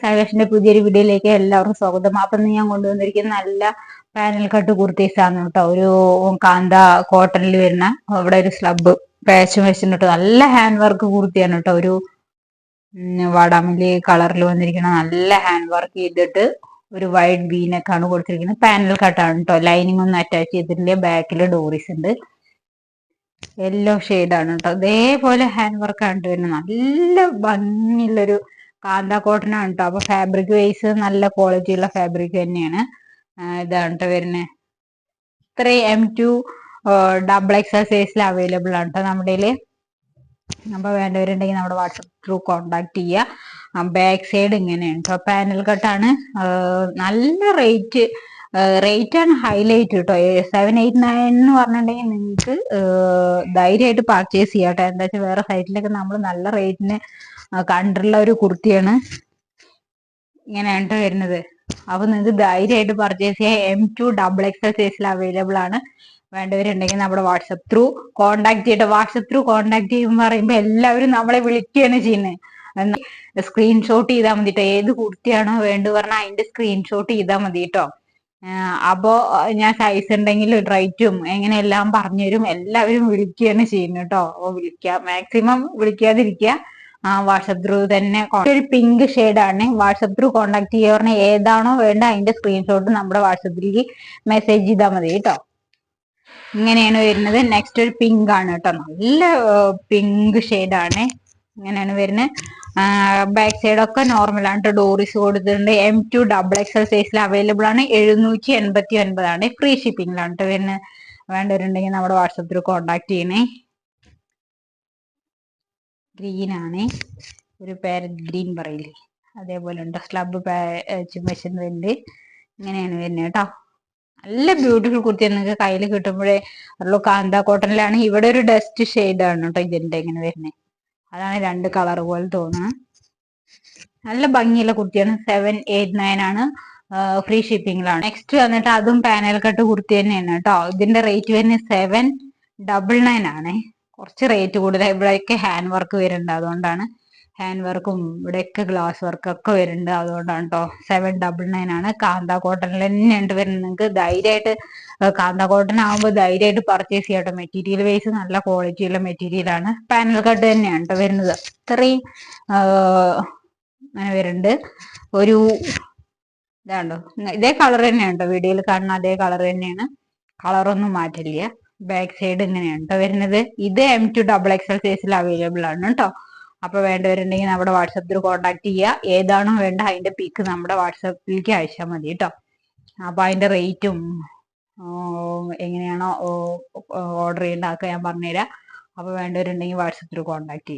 സാവേഷിന്റെ പുതിയൊരു വീഡിയോയിലേക്ക് എല്ലാവർക്കും സ്വാഗതം. അപ്പൊ ഞാൻ കൊണ്ടുവന്നിരിക്കുന്ന നല്ല പാനൽ കട്ട് കുർത്തീസ് ആണ് കേട്ടോ. ഒരു കാന്ത കോട്ടണിൽ വരുന്ന അവിടെ ഒരു സ്ലബ് പാച്ച് വെച്ചിട്ട് നല്ല ഹാൻഡ് വർക്ക് കുർത്തിയാണ് കേട്ടോ. ഒരു വാടാമല്ലി കളറിൽ വന്നിരിക്കുന്ന നല്ല ഹാൻഡ് വർക്ക് ചെയ്തിട്ട് ഒരു വൈഡ് വീനക്കാണ് കൊടുത്തിരിക്കുന്നത്. പാനൽ കട്ടാണ് കേട്ടോ. ലൈനിങ് ഒന്നും അറ്റാച്ച് ചെയ്തിട്ടില്ല. ബാക്കിൽ ഡോറീസ് ഉണ്ട്. യെല്ലോ ആണ് കേട്ടോ. അതേപോലെ ഹാൻഡ് വർക്ക് ആണ് വരുന്നത്. നല്ല ഭംഗിയുള്ളൊരു കാന്ത കോട്ടൺ ആണ് കേട്ടോ. അപ്പൊ ഫാബ്രിക് വൈസ് നല്ല ക്വാളിറ്റി ഉള്ള ഫാബ്രിക് തന്നെയാണ്. ഇതാണ് കേട്ടോ വരുന്നത്. 3M2 XXL സൈസിൽ അവൈലബിൾ ആണ് കേട്ടോ നമ്മുടെ. അപ്പൊ വേണ്ടവരുണ്ടെങ്കിൽ നമ്മുടെ വാട്സപ്പ് ത്രൂ കോണ്ടാക്ട് ചെയ്യുക. ബാക്ക് സൈഡ് ഇങ്ങനെയാണ് കേട്ടോ. പാനൽ കട്ടാണ്. നല്ല റേറ്റ് ആണ് ഹൈലൈറ്റ് കേട്ടോ. 789 എന്ന് പറഞ്ഞിട്ടുണ്ടെങ്കിൽ നിങ്ങൾക്ക് ധൈര്യമായിട്ട് പർച്ചേസ് ചെയ്യാട്ടോ. എന്താ വെച്ചാൽ വേറെ സൈറ്റിലൊക്കെ നമ്മൾ നല്ല റേറ്റിന് കണ്ടിട്ടുള്ള ഒരു കുർത്തിയാണ്. ഇങ്ങനെയാണ് വരുന്നത്. അപ്പൊ നിങ്ങൾക്ക് ധൈര്യമായിട്ട് പർച്ചേസ് ചെയ്യാം. M2 XXL സൈസിൽ അവൈലബിൾ ആണ്. വേണ്ടവരുണ്ടെങ്കിൽ നമ്മുടെ വാട്സപ്പ് ത്രൂ കോണ്ടാക്ട് ചെയ്യട്ടെ. വാട്സപ്പ് ത്രൂ കോണ്ടാക്ട് ചെയ്യുമ്പോൾ പറയുമ്പോൾ എല്ലാവരും നമ്മളെ വിളിക്കുകയാണ് ചെയ്യുന്നത്. സ്ക്രീൻഷോട്ട് ചെയ്താൽ മതി കേട്ടോ. ഏത് കുർത്തിയാണോ വേണ്ടത് പറഞ്ഞാൽ അതിന്റെ സ്ക്രീൻഷോട്ട് ചെയ്താൽ മതി കേട്ടോ. അപ്പോ ഞാൻ സൈസ് ഉണ്ടെങ്കിലും റേറ്റും എങ്ങനെയെല്ലാം പറഞ്ഞുതരും. എല്ലാവരും വിളിക്കുകയാണ് ചെയ്യുന്നത് കേട്ടോ. അപ്പൊ മാക്സിമം വിളിക്കാതിരിക്കുക. വാട്സപ്പ് ത്രൂ തന്നെ. ഒരു പിങ്ക് ആണ്. വാട്സപ്പ് ത്രൂ കോണ്ടാക്ട് ചെയ്യുക പറഞ്ഞാൽ ഏതാണോ വേണ്ട അതിന്റെ സ്ക്രീൻഷോട്ട് നമ്മുടെ വാട്സപ്പിലേക്ക് മെസ്സേജ് ചെയ്താൽ മതി കേട്ടോ. ഇങ്ങനെയാണ് വരുന്നത്. നെക്സ്റ്റ് ഒരു പിങ്ക് ആണ് കേട്ടോ. നല്ല പിങ്ക് ആണ്. ഇങ്ങനെയാണ് വരുന്നത്. ബാക്ക് സൈഡ് ഒക്കെ നോർമൽ ആണ്. ഡോറീസ് കൊടുത്തിട്ടുണ്ട്. M2 XXL സൈസിൽ അവൈലബിൾ ആണ്. 789 ആണ്. ഫ്രീ ഷിപ്പിംഗിലാണ് കേട്ടോ വരുന്നത്. വേണ്ടവരുണ്ടെങ്കിൽ നമ്മുടെ വാട്സപ്പ് ത്രൂ കോണ്ടാക്ട് ചെയ്യണേ. ഗ്രീൻ ആണ്. ഒരു പാരറ്റ് ഗ്രീൻ പറയില്ലേ, അതേപോലെ ഉണ്ട്. സ്ലബ് വരുന്നുണ്ട്. ഇങ്ങനെയാണ് വരുന്നത് കേട്ടോ. നല്ല ബ്യൂട്ടിഫുൾ കുർത്തി. നിങ്ങൾക്ക് കയ്യിൽ കിട്ടുമ്പോഴേ ഉള്ളൂ. കാന്ത കോട്ടണിലാണ്. ഇവിടെ ഒരു ഡസ്റ്റ് ആണ് കേട്ടോ ഇതിന്റെ ഇങ്ങനെ വരുന്നത്. അതാണ് രണ്ട് കളർ പോലെ തോന്നുന്നത്. നല്ല ഭംഗിയുള്ള കുർത്തിയാണ്. 789 ആണ്. ഫ്രീ ഷിപ്പിംഗിലാണ്. നെക്സ്റ്റ് വന്നിട്ട് അതും പാനൽ കട്ട് കുർത്തി തന്നെയാണ് കേട്ടോ. ഇതിന്റെ റേറ്റ് വരുന്നത് 799 ആണ്. കുറച്ച് റേറ്റ് കൂടുതൽ. ഇവിടെയൊക്കെ ഹാൻഡ് വർക്ക് വരുന്നുണ്ട്. അതുകൊണ്ടാണ് ഹാൻഡ് വർക്കും ഇവിടെയൊക്കെ ഗ്ലാസ് വർക്ക് ഒക്കെ വരുന്നുണ്ട്. അതുകൊണ്ടാണ് കേട്ടോ. 799 ആണ്. കാന്ത കോട്ടണിൽ തന്നെയുണ്ട് വരുന്നത്. നിങ്ങൾക്ക് ധൈര്യമായിട്ട് കാന്ത കോട്ടൺ ആകുമ്പോൾ ധൈര്യമായിട്ട് പർച്ചേസ് ചെയ്യാട്ടോ. മെറ്റീരിയൽ വൈസ് നല്ല ക്വാളിറ്റി ഉള്ള മെറ്റീരിയൽ ആണ്. പാനൽ കട്ട് തന്നെയാണ് കേട്ടോ വരുന്നത്. അത്രയും അങ്ങനെ വരുന്നുണ്ട്. ഒരു ഇതാണ്ടോ, ഇതേ കളർ തന്നെയാണ് കേട്ടോ. വീഡിയോയിൽ കാണുന്ന അതേ കളർ തന്നെയാണ്. കളറൊന്നും മാറ്റില്ല. ബാക്ക് സൈഡ് ഇങ്ങനെയാണ് കേട്ടോ വരുന്നത്. ഇത് M2 XXL സൈസിൽ അവൈലബിൾ ആണ് കേട്ടോ. അപ്പൊ വേണ്ടവരുണ്ടെങ്കിൽ നമ്മുടെ വാട്സപ്പ് ത്രൂ കോണ്ടാക്ട് ചെയ്യുക. ഏതാണോ വേണ്ട അതിന്റെ പിക്ക് നമ്മുടെ വാട്സപ്പിലേക്ക് അയച്ചാൽ മതി കേട്ടോ. അപ്പൊ അതിന്റെ റേറ്റും എങ്ങനെയാണോ ഓർഡർ ചെയ്യേണ്ടതൊക്കെ ഞാൻ പറഞ്ഞുതരാം. അപ്പൊ വേണ്ടവരുണ്ടെങ്കിൽ വാട്സപ്പ് ത്രൂ കോണ്ടാക്ട് ചെയ്യുക.